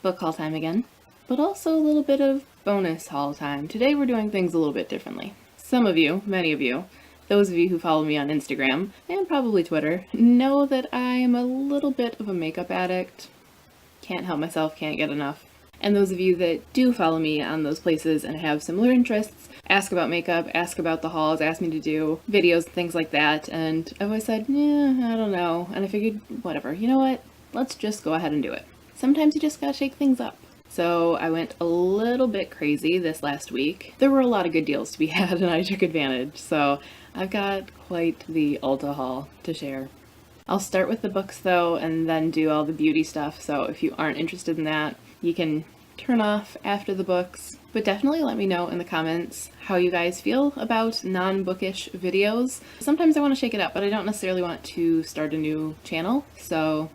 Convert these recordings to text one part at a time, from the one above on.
book haul time again, but also a little bit of bonus haul time. Today we're doing things a little bit differently. Some of you, many of you, those of you who follow me on Instagram, and probably Twitter, know that I am a little bit of a makeup addict. Can't help myself, can't get enough. And those of you that do follow me on those places and have similar interests, ask about makeup, ask about the hauls, ask me to do videos, things like that, and I've always said, yeah, I don't know, and I figured, whatever, you know what, let's just go ahead and do it. Sometimes you just gotta shake things up. So I went a little bit crazy this last week. There were a lot of good deals to be had and I took advantage, so I've got quite the Ulta haul to share. I'll start with the books though and then do all the beauty stuff, so if you aren't interested in that, you can turn off after the books. But definitely let me know in the comments how you guys feel about non-bookish videos. Sometimes I want to shake it up, but I don't necessarily want to start a new channel, so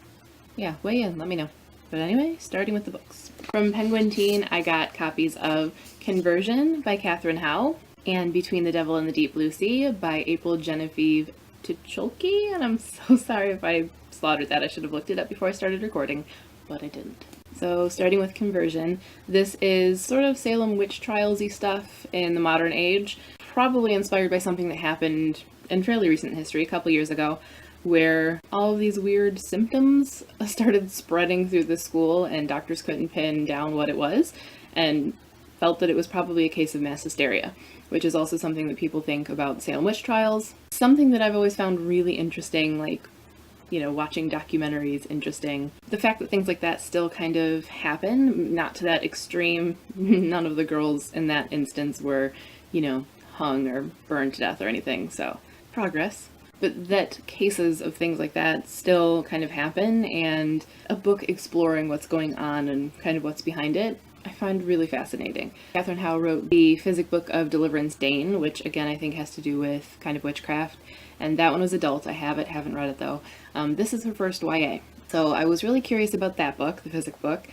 yeah, weigh in, let me know. But anyway, starting with the books. From Penguin Teen, I got copies of Conversion by Katherine Howe and Between the Devil and the Deep Blue Sea by April Genevieve Ticholke, and I'm so sorry if I slaughtered that. I should have looked it up before I started recording, but I didn't. So starting with Conversion, this is sort of Salem witch trials-y stuff in the modern age, probably inspired by something that happened in fairly recent history, a couple years ago, where all of these weird symptoms started spreading through the school and doctors couldn't pin down what it was and felt that it was probably a case of mass hysteria, which is also something that people think about Salem witch trials. Something that I've always found really interesting, like, you know, watching documentaries interesting. The fact that things like that still kind of happen, not to that extreme, none of the girls in that instance were, you know, hung or burned to death or anything, so progress. But that cases of things like that still kind of happen, and a book exploring what's going on and kind of what's behind it, I find really fascinating. Katherine Howe wrote the physic book of Deliverance Dane, which again I think has to do with kind of witchcraft, and that one was adult. I have it, haven't read it though. This is her first YA. So I was really curious about that book, the physic book,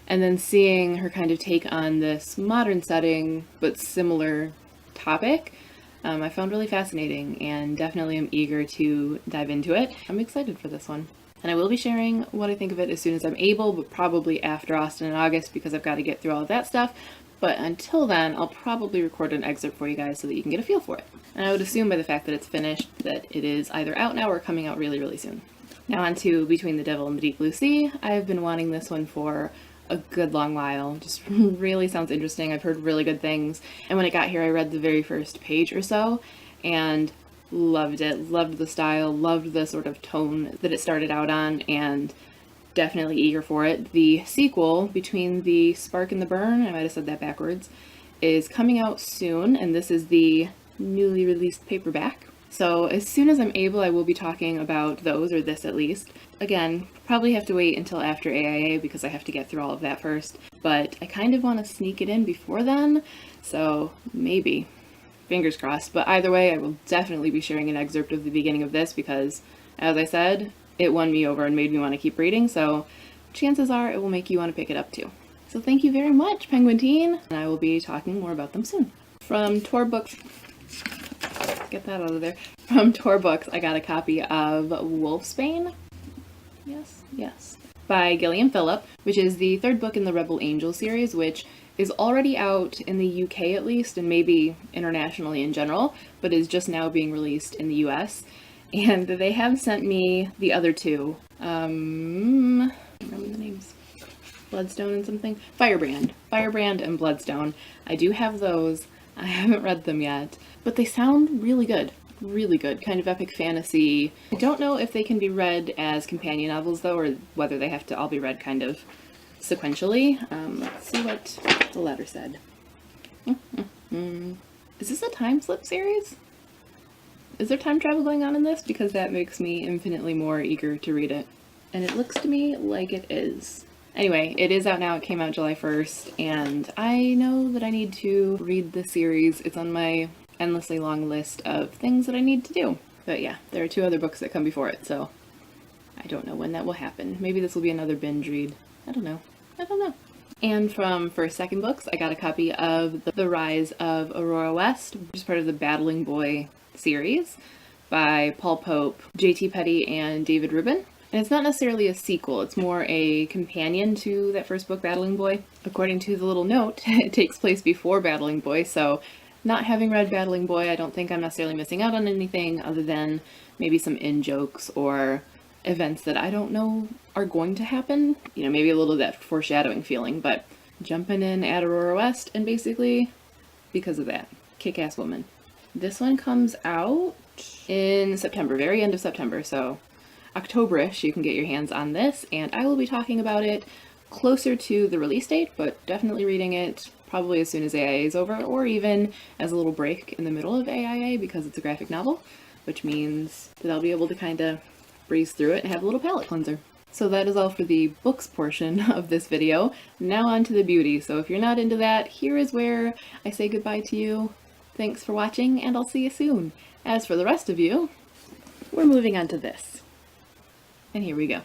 and then seeing her kind of take on this modern setting but similar topic, I found really fascinating and definitely am eager to dive into it. I'm excited for this one. And I will be sharing what I think of it as soon as I'm able, but probably after Austin in August because I've got to get through all of that stuff. But until then, I'll probably record an excerpt for you guys so that you can get a feel for it. And I would assume by the fact that it's finished that it is either out now or coming out really, really soon. Now on to Between the Devil and the Deep Blue Sea. I've been wanting this one for a good long while. Just really sounds interesting. I've heard really good things. And when it got here, I read the very first page or so and loved it. Loved the style, loved the sort of tone that it started out on, and definitely eager for it. The sequel, Between the Spark and the Burn, I might have said that backwards, is coming out soon, and this is the newly released paperback. So as soon as I'm able, I will be talking about those, or this at least. Again, probably have to wait until after AIA because I have to get through all of that first, but I kind of want to sneak it in before then, so maybe. Fingers crossed. But either way, I will definitely be sharing an excerpt of the beginning of this because, as I said, it won me over and made me want to keep reading, so chances are it will make you want to pick it up too. So thank you very much, Penguin Teen, and I will be talking more about them soon. From Tor Books, get that out of there. From Tor Books, I got a copy of Wolfsbane, yes, by Gillian Phillip, which is the third book in the Rebel Angel series, which is already out in the UK at least, and maybe internationally in general, but is just now being released in the US. And they have sent me the other two. I don't remember the names. Bloodstone and something? Firebrand and Bloodstone. I do have those. I haven't read them yet, but they sound really good. Really good. Kind of epic fantasy. I don't know if they can be read as companion novels though, or whether they have to all be read kind of sequentially. Let's see what the letter said. Is this a time slip series? Is there time travel going on in this? Because that makes me infinitely more eager to read it. And it looks to me like it is. Anyway, it is out now. It came out July 1st, and I know that I need to read the series. It's on my endlessly long list of things that I need to do. But yeah, there are two other books that come before it, so I don't know when that will happen. Maybe this will be another binge read. I don't know. And from First Second Books, I got a copy of The Rise of Aurora West, which is part of the Battling Boy series by Paul Pope, J.T. Petty, and David Rubin. And it's not necessarily a sequel, it's more a companion to that first book, Battling Boy. According to the little note, it takes place before Battling Boy, so not having read Battling Boy, I don't think I'm necessarily missing out on anything other than maybe some in-jokes or events that I don't know are going to happen. You know, maybe a little of that foreshadowing feeling, but jumping in at Aurora West and basically because of that. Kick-ass woman. This one comes out in September, very end of September, so October-ish you can get your hands on this, and I will be talking about it closer to the release date, but definitely reading it probably as soon as AIA is over, or even as a little break in the middle of AIA because it's a graphic novel, which means that I'll be able to kind of breeze through it and have a little palette cleanser. So that is all for the books portion of this video. Now on to the beauty. So if you're not into that, here is where I say goodbye to you. Thanks for watching, and I'll see you soon. As for the rest of you, we're moving on to this. And here we go.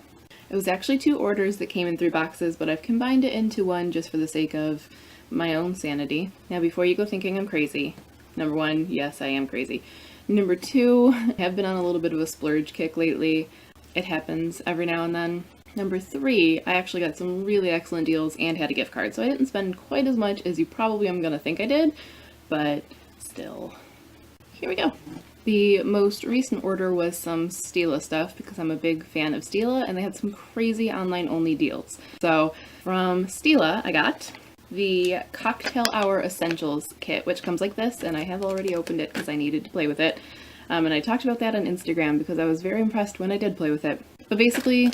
It was actually 2 orders that came in 3 boxes, but I've combined it into one just for the sake of my own sanity. Now before you go thinking I'm crazy, number 1, yes, I am crazy. Number 2, I have been on a little bit of a splurge kick lately. It happens every now and then. Number 3, I actually got some really excellent deals and had a gift card, so I didn't spend quite as much as you probably am gonna think I did, but still. Here we go. The most recent order was some Stila stuff because I'm a big fan of Stila, and they had some crazy online only deals. So from Stila I got the Cocktail Hour Essentials kit, which comes like this, and I have already opened it because I needed to play with it. And I talked about that on Instagram because I was very impressed when I did play with it. But basically,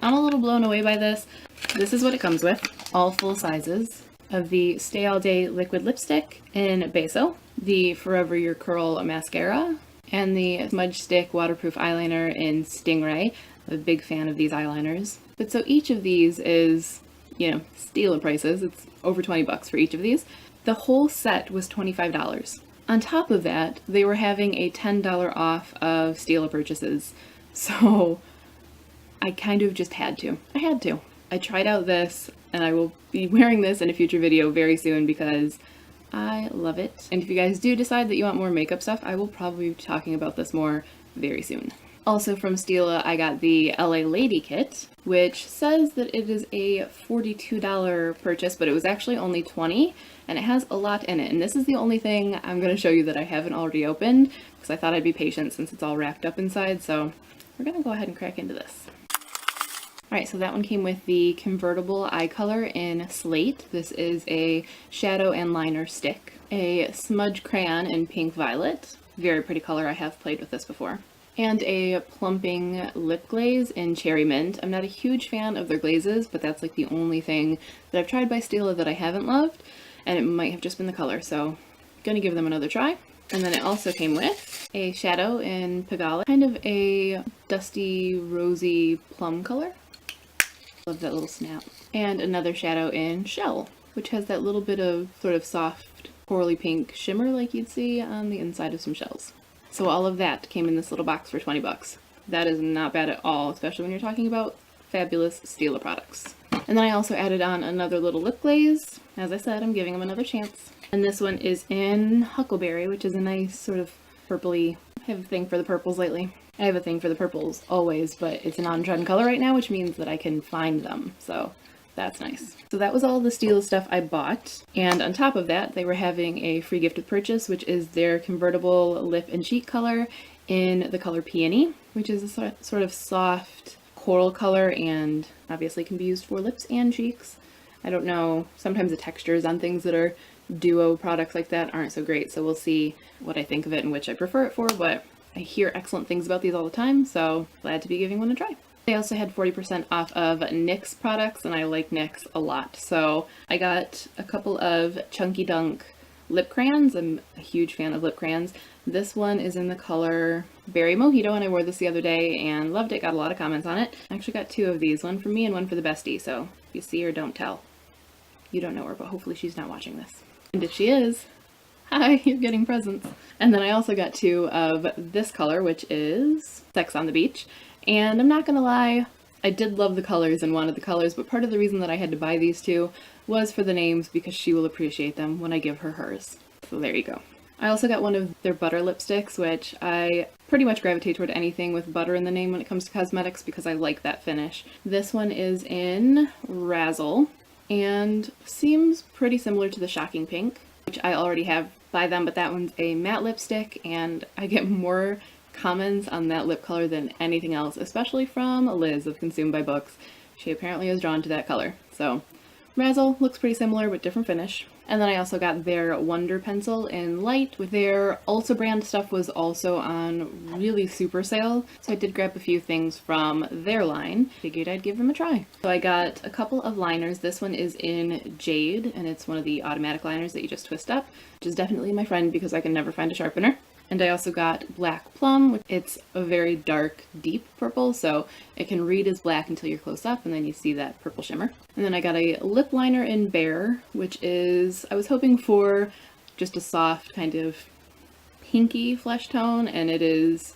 I'm a little blown away by this. This is what it comes with. All full sizes of the Stay All Day Liquid Lipstick in Beso, the Forever Your Curl Mascara, and the Smugestick Waterproof Eyeliner in Stingray. I'm a big fan of these eyeliners. But so each of these is, you know, Stila prices. It's over 20 bucks for each of these. The whole set was $25. On top of that, they were having a $10 off of Stila purchases. So I kind of just had to. I had to. I tried out this, and I will be wearing this in a future video very soon because I love it. And if you guys do decide that you want more makeup stuff, I will probably be talking about this more very soon. Also from Stila, I got the LA Lady kit, which says that it is a $42 purchase, but it was actually only $20, and it has a lot in it. And this is the only thing I'm going to show you that I haven't already opened, because I thought I'd be patient since it's all wrapped up inside, so we're going to go ahead and crack into this. Alright, so that one came with the Convertible Eyecolor in Slate. This is a shadow and liner stick. A Smudge Crayon in Pink Violet. Very pretty color, I have played with this before. And a plumping lip glaze in Cherry Mint. I'm not a huge fan of their glazes, but that's like the only thing that I've tried by Stila that I haven't loved, and it might have just been the color, so I'm gonna give them another try. And then it also came with a shadow in Pigalle, kind of a dusty, rosy plum color. Love that little snap. And another shadow in Shell, which has that little bit of sort of soft, corally pink shimmer like you'd see on the inside of some shells. So all of that came in this little box for 20 bucks. That is not bad at all, especially when you're talking about fabulous Stila products. And then I also added on another little lip glaze. As I said, I'm giving them another chance. And this one is in Huckleberry, which is a nice sort of purpley. I have a thing for the purples lately. I have a thing for the purples always, but it's an on-trend color right now, which means that I can find them. So that's nice. So that was all the Stila stuff I bought. And on top of that, they were having a free gift with purchase, which is their Convertible lip and cheek color in the color Peony, which is a sort of soft coral color and obviously can be used for lips and cheeks. I don't know, sometimes the textures on things that are duo products like that aren't so great, so we'll see what I think of it and which I prefer it for, but I hear excellent things about these all the time, so glad to be giving one a try. They also had 40% off of NYX products, and I like NYX a lot. So I got a couple of Chunky Dunk lip crayons. I'm a huge fan of lip crayons. This one is in the color Berry Mojito, and I wore this the other day and loved it. Got a lot of comments on it. I actually got 2 of these, one for me and one for the bestie, so if you see her, don't tell. You don't know her, but hopefully she's not watching this. And if she is, hi, you're getting presents. And then I also got 2 of this color, which is Sex on the Beach. And I'm not gonna lie, I did love the colors and wanted the colors, but part of the reason that I had to buy these 2 was for the names, because she will appreciate them when I give her hers. So there you go. I also got one of their butter lipsticks, which I pretty much gravitate toward anything with butter in the name when it comes to cosmetics because I like that finish. This one is in Razzle and seems pretty similar to the Shocking Pink, which I already have by them, but that one's a matte lipstick and I get more comments on that lip color than anything else, especially from Liz of Consumed by Books. She apparently is drawn to that color. So Razzle looks pretty similar but different finish. And then I also got their Wonder Pencil in Light. With their Ulta brand stuff was also on really super sale, so I did grab a few things from their line. Figured I'd give them a try. So I got a couple of liners. This one is in Jade, and it's one of the automatic liners that you just twist up, which is definitely my friend because I can never find a sharpener. And I also got Black Plum. It's a very dark, deep purple, so it can read as black until you're close up, and then you see that purple shimmer. And then I got a lip liner in Bear, which is, I was hoping for just a soft kind of pinky flesh tone, and it is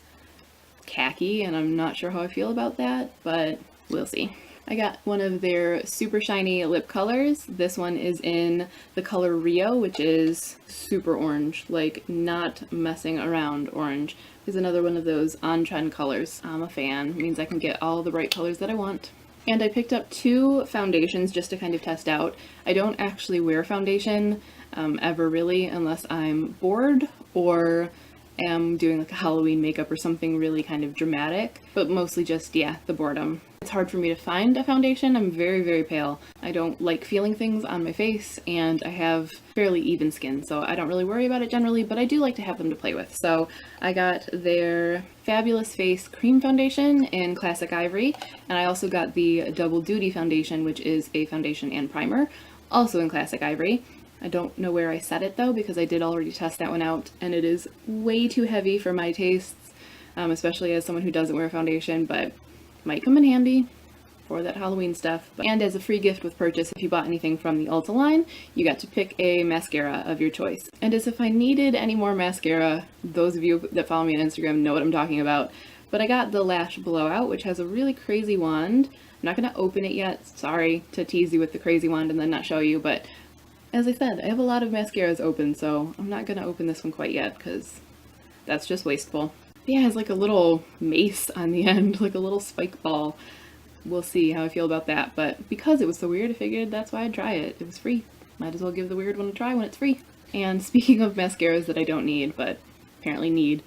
khaki, and I'm not sure how I feel about that, but we'll see. I got one of their super shiny lip colors. This one is in the color Rio, which is super orange, like not messing around orange. It's another one of those on-trend colors. I'm a fan. It means I can get all the bright colors that I want. And I picked up two foundations just to kind of test out. I don't actually wear foundation ever really unless I'm bored or am doing like a Halloween makeup or something really kind of dramatic, but mostly just, yeah, the boredom. It's hard for me to find a foundation. I'm very, very pale. I don't like feeling things on my face, and I have fairly even skin, so I don't really worry about it generally, but I do like to have them to play with. So I got their Fabulous Face Cream Foundation in Classic Ivory, and I also got the Double Duty Foundation, which is a foundation and primer, also in Classic Ivory. I don't know where I set it though, because I did already test that one out, and it is way too heavy for my tastes, especially as someone who doesn't wear foundation, but might come in handy for that Halloween stuff. And as a free gift with purchase, if you bought anything from the Ulta line, you got to pick a mascara of your choice. And as if I needed any more mascara, those of you that follow me on Instagram know what I'm talking about. But I got the Lash Blowout, which has a really crazy wand. I'm not going to open it yet. Sorry to tease you with the crazy wand and then not show you, but as I said, I have a lot of mascaras open, so I'm not going to open this one quite yet because that's just wasteful. Yeah, it has like a little mace on the end, like a little spike ball. We'll see how I feel about that, but because it was so weird, I figured that's why I'd try it. It was free. Might as well give the weird one a try when it's free. And speaking of mascaras that I don't need, but apparently need,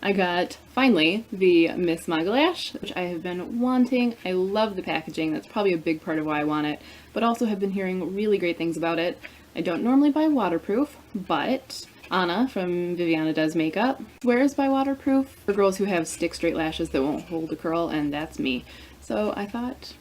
I got, finally, the Miss Smuglash, which I have been wanting. I love the packaging. That's probably a big part of why I want it, but also have been hearing really great things about it. I don't normally buy waterproof, but Anna from Viviana Does Makeup swears by waterproof for girls who have stick straight lashes that won't hold a curl, and that's me. So I thought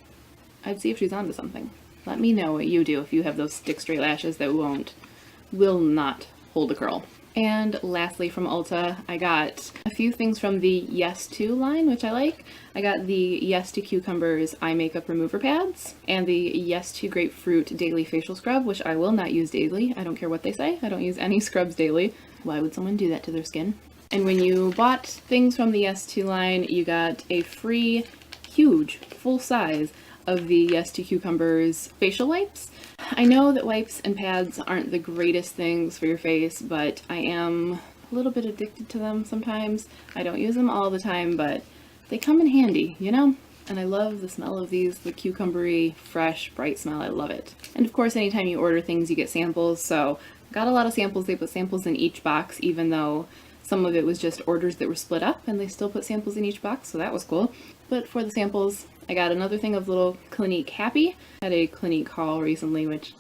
I'd see if she's onto something. Let me know what you do if you have those stick straight lashes that will not hold a curl. And lastly from Ulta, I got a few things from the Yes To line, which I like. I got the Yes To Cucumbers eye makeup remover pads and the Yes To Grapefruit daily facial scrub, which I will not use daily. I don't care what they say. I don't use any scrubs daily. Why would someone do that to their skin? And when you bought things from the Yes To line, you got a free, huge, full size of the Yes To Cucumbers facial wipes. I know that wipes and pads aren't the greatest things for your face, but I am a little bit addicted to them sometimes. I don't use them all the time, but they come in handy, you know? And I love the smell of these, the cucumbery, fresh, bright smell. I love it. And of course, anytime you order things, you get samples, so got a lot of samples. They put samples in each box, even though some of it was just orders that were split up, and they still put samples in each box, so that was cool. But for the samples, I got another thing of little Clinique Happy. I had a Clinique haul recently, which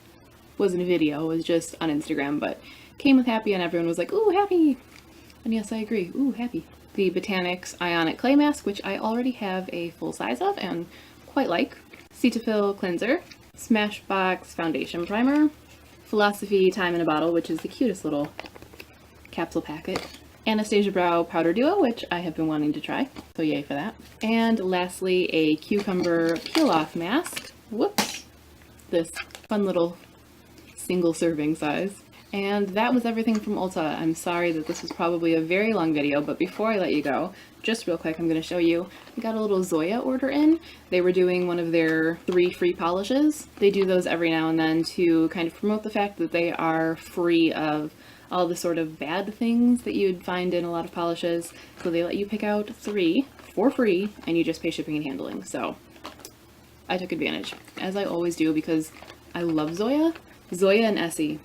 wasn't a video, it was just on Instagram, but came with Happy and everyone was like, ooh, Happy! And yes, I agree, ooh, Happy. The Botanics Ionic Clay Mask, which I already have a full size of and quite like. Cetaphil Cleanser. Smashbox Foundation Primer. Philosophy Time in a Bottle, which is the cutest little capsule packet. Anastasia Brow Powder Duo, which I have been wanting to try, so yay for that. And lastly, a Cucumber Peel-Off Mask. Whoops! This fun little single serving size. And that was everything from Ulta. I'm sorry that this was probably a very long video, but before I let you go, just real quick, I'm going to show you. I got a little Zoya order in. They were doing one of their 3 free polishes. They do those every now and then to kind of promote the fact that they are free of all the sort of bad things that you'd find in a lot of polishes. So they let you pick out 3 for free, and you just pay shipping and handling. So I took advantage, as I always do, because I love Zoya. Zoya and Essie,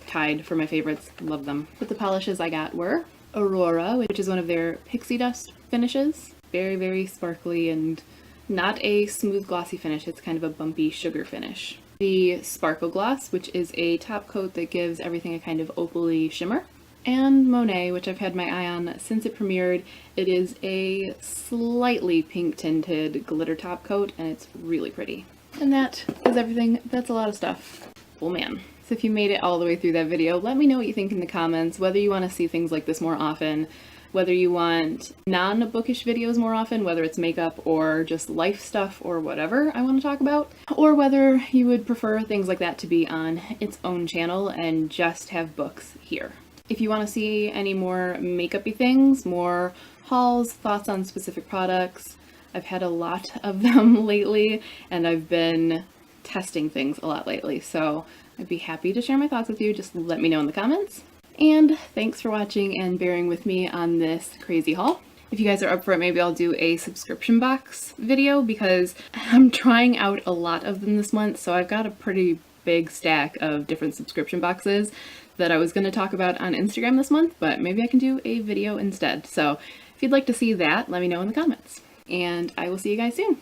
tied for my favorites. Love them. But the polishes I got were Aurora, which is one of their pixie dust finishes. Very, very sparkly and not a smooth glossy finish. It's kind of a bumpy sugar finish. The Sparkle Gloss, which is a top coat that gives everything a kind of opally shimmer. And Monet, which I've had my eye on since it premiered. It is a slightly pink tinted glitter top coat, and it's really pretty. And that is everything. That's a lot of stuff. Oh man. So if you made it all the way through that video, let me know what you think in the comments, whether you want to see things like this more often, whether you want non-bookish videos more often, whether it's makeup or just life stuff or whatever I want to talk about, or whether you would prefer things like that to be on its own channel and just have books here. If you want to see any more makeup-y things, more hauls, thoughts on specific products, I've had a lot of them lately, and I've been testing things a lot lately, so I'd be happy to share my thoughts with you. Just let me know in the comments. And thanks for watching and bearing with me on this crazy haul. If you guys are up for it, maybe I'll do a subscription box video, because I'm trying out a lot of them this month, so I've got a pretty big stack of different subscription boxes that I was going to talk about on Instagram this month, but maybe I can do a video instead. So if you'd like to see that, let me know in the comments. And I will see you guys soon.